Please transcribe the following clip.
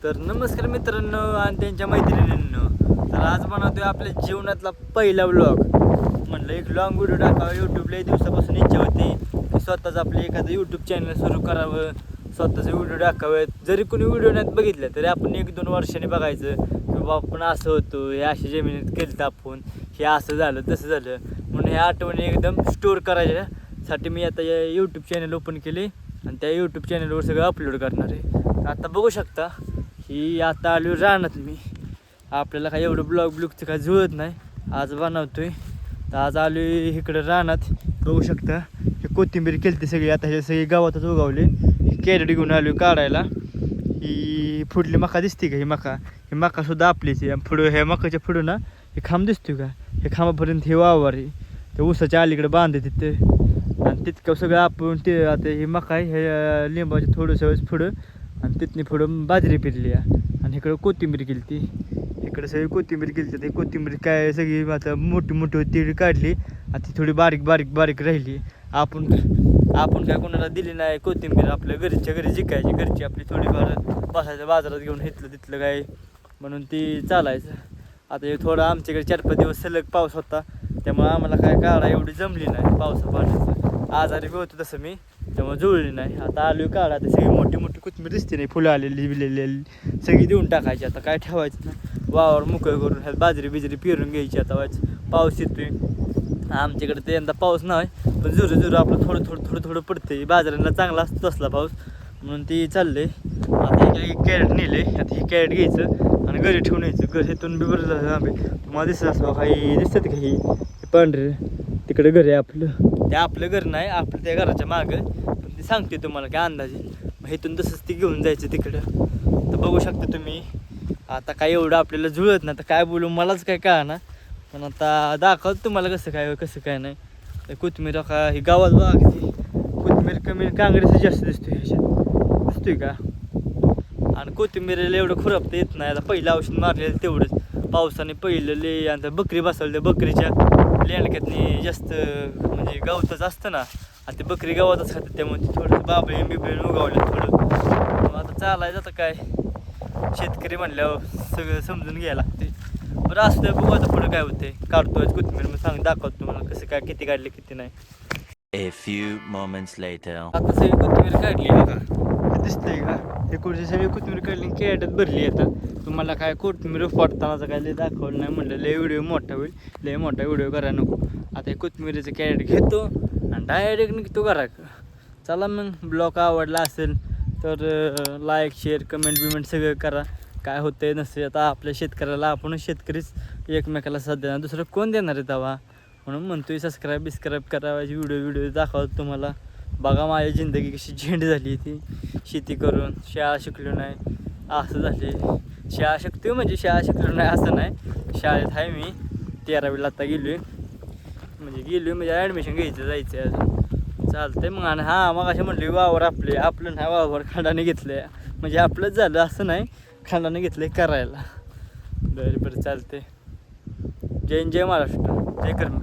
तर नमस्कार मित्रांनो आणि त्यांच्या मैत्रिणींनो. तर आज बनवतोय आपल्या जीवनातला पहिला व्लॉग. म्हणलं एक लॉंग व्हिडिओ टाकावा. यूट्यूबला एक दिवसापासून इच्छा होती की स्वतःच आपलं एखादं यूट्यूब चॅनल सुरू करावं, स्वतःचे व्हिडिओ टाकावेत. जरी कोणी व्हिडिओ नाही बघितलं तरी आपण 1-2 वर्षांनी बघायचं की बाबा आपण असं होतो, हे अशा जमिनीत केलं आपण, हे असं झालं तसं झालं. म्हणून ह्या आठवणी एकदम स्टोअर करायच्यासाठी मी आता यूट्यूब चॅनल ओपन केले आणि त्या यूट्यूब चॅनलवर सगळं अपलोड करणार आहे. आता बघू शकता ही आता आलो रानात मी. आपल्याला काय एवढं ब्लॉगचं काय जुळत नाही, आज बनवतोय. तर आज आलो इकडं रानात. बघू शकता हे कोथिंबीर केली सगळी, आता हे सगळी गावातच उगवले. ही कॅरेट घेऊन आलो काढायला. ही फुडली मका दिसते का? ही मकासुद्धा आपलीच आहे. पुढं ह्या मकाच्या पुढं ना हे खांब दिसतो का? हे खांबापर्यंत हे वावर आहे. त्या ऊसाच्या अलीकडे बांधते तिथे आणि तितकं सगळं आपण ते आता हे मका आहे हे लिंबाचे थोडंसं पुढं आणि तिथनी पुढं बाजरी पेरली आहे आणि इकडं कोथिंबीर केली ती. इकडं सगळी कोथिंबीर केली ती कोथिंबीर काय सगळी आता मोठी ती काढली आणि ती थोडी बारीक राहिली. आपण काय कोणाला दिली नाही कोथिंबीर, आपल्या घरच्या घरी जिकायची, घरची आपली थोडीफार बसायचं बाजारात घेऊन तिथलं काय म्हणून ती चालायचं. आता हे थोडं आमच्याकडे 4-5 दिवस सलग पाऊस होता त्यामुळे आम्हाला काय काढा एवढी जमली नाही. पावसा पाण्याचं आजारी बी होतो तसं मी, त्यामुळे जुळली नाही. आता आलो काढा ते सगळी मोठी कोथिंबीर दिसते नाही, फुलं आलेली बिलेली सगळी देऊन टाकायची. आता काय ठेवायचं ना, वावर मोकळं करून ह्यात बाजरी पेरून घ्यायची. आता पाऊस येतोय आमच्याकडे, ते यंदा पाऊस नाही पण जुरू आपलं थोडं पडतंय. बाजारांना चांगला असतो तसला पाऊस म्हणून ती चालले. आता एक कॅरेट नेले, आता हे कॅरेट घ्यायचं आणि घरी ठेवून यायचं. घर इथून बी बरं झालं आम्ही. तुम्हाला दिसत असं काही दिसतात का? ही पांढरे तिकडे घर आहे आपलं. ते आपलं घर नाही, आपलं त्या घराच्या मागं, पण ते सांगते तुम्हाला काय अंदाजे. मग इथून तसंच ती घेऊन जायचं तिकडं. तर बघू शकता तुम्ही. आता काय एवढं आपल्याला जुळत नाही, तर काय बोलू मलाच काय कळना. पण आता दाखवतो तुम्हाला कसं काय नाही. कोथिंबीर का ही गावात बघा किती कोथिंबीर कमी, कांगडीचं जास्त दिसतोय ह्याच्यात, दिसतोय का? आणि कोथिंबीरीला एवढं खुरपता येत नाही. आता पहिलं औषध मारलेलं तेवढंच पावसाने पहिलं आणि बकरी बसवली, बकरीच्या लेंडक्यातनी जास्त म्हणजे गवतच असतं ना, आता ते बकरी गावातच खातात त्यामुळे थोडं बिबळीन उगावलं थोडं. आता चालायचं आता काय, शेतकरी म्हणल्यावर सगळं समजून घ्यायला लागते. बरं असं तर बघू आता पुढं काय होते. काढतोय कोथिंबीर मग दाखवतो तुम्हाला कसं काय, किती काढले किती नाही. A few moments later. आता सगळी कोथिंबीर काढली बघा, हे दिसतंय का? हे कुठची सगळी कोथिंबीर काढली कॅरेटात भरली. आता तुम्हाला काय कोथिंबीर फोडतानाचं काय लय दाखवलं नाही, म्हणलं लय व्हिडिओ मोठा होईल, लय मोठा व्हिडिओ करायला नको. आता हे कोथिंबीरीचं कॅरेट घेतो आणि डायरेक्ट निघतो घरात. चला मग ब्लॉग आवडला असेल तर लाईक शेअर कमेंट सगळं करा. काय होतंय नसते आता आपल्या शेतकऱ्याला, आपणच शेतकरीच एकमेकाला साथ देणार, दुसरं कोण देणार आहे तेव्हा. म्हणून म्हणतोय सबस्क्राईब करावायची, व्हिडिओ दाखवतो तुम्हाला. बघा माझी जिंदगी कशी झेंड झाली ती शेती करून. शाळा शिकलो नाही असं झाले, शाळा शिकतोय म्हणजे शाळा शिकलो नाही असं नाही. शाळेत आहे मी 13वीला आता गेलोय म्हणजे ॲडमिशन जायचं आहे अजून. चालतंय मग. आणि मग असे म्हटले वावर आपलं नाही, वावर खांडाने घेतलं म्हणजे आपलंच झालं असं नाही, खांडाने घेतलं करायला. बरं चालते. जय महाराष्ट्र, जय कर्म.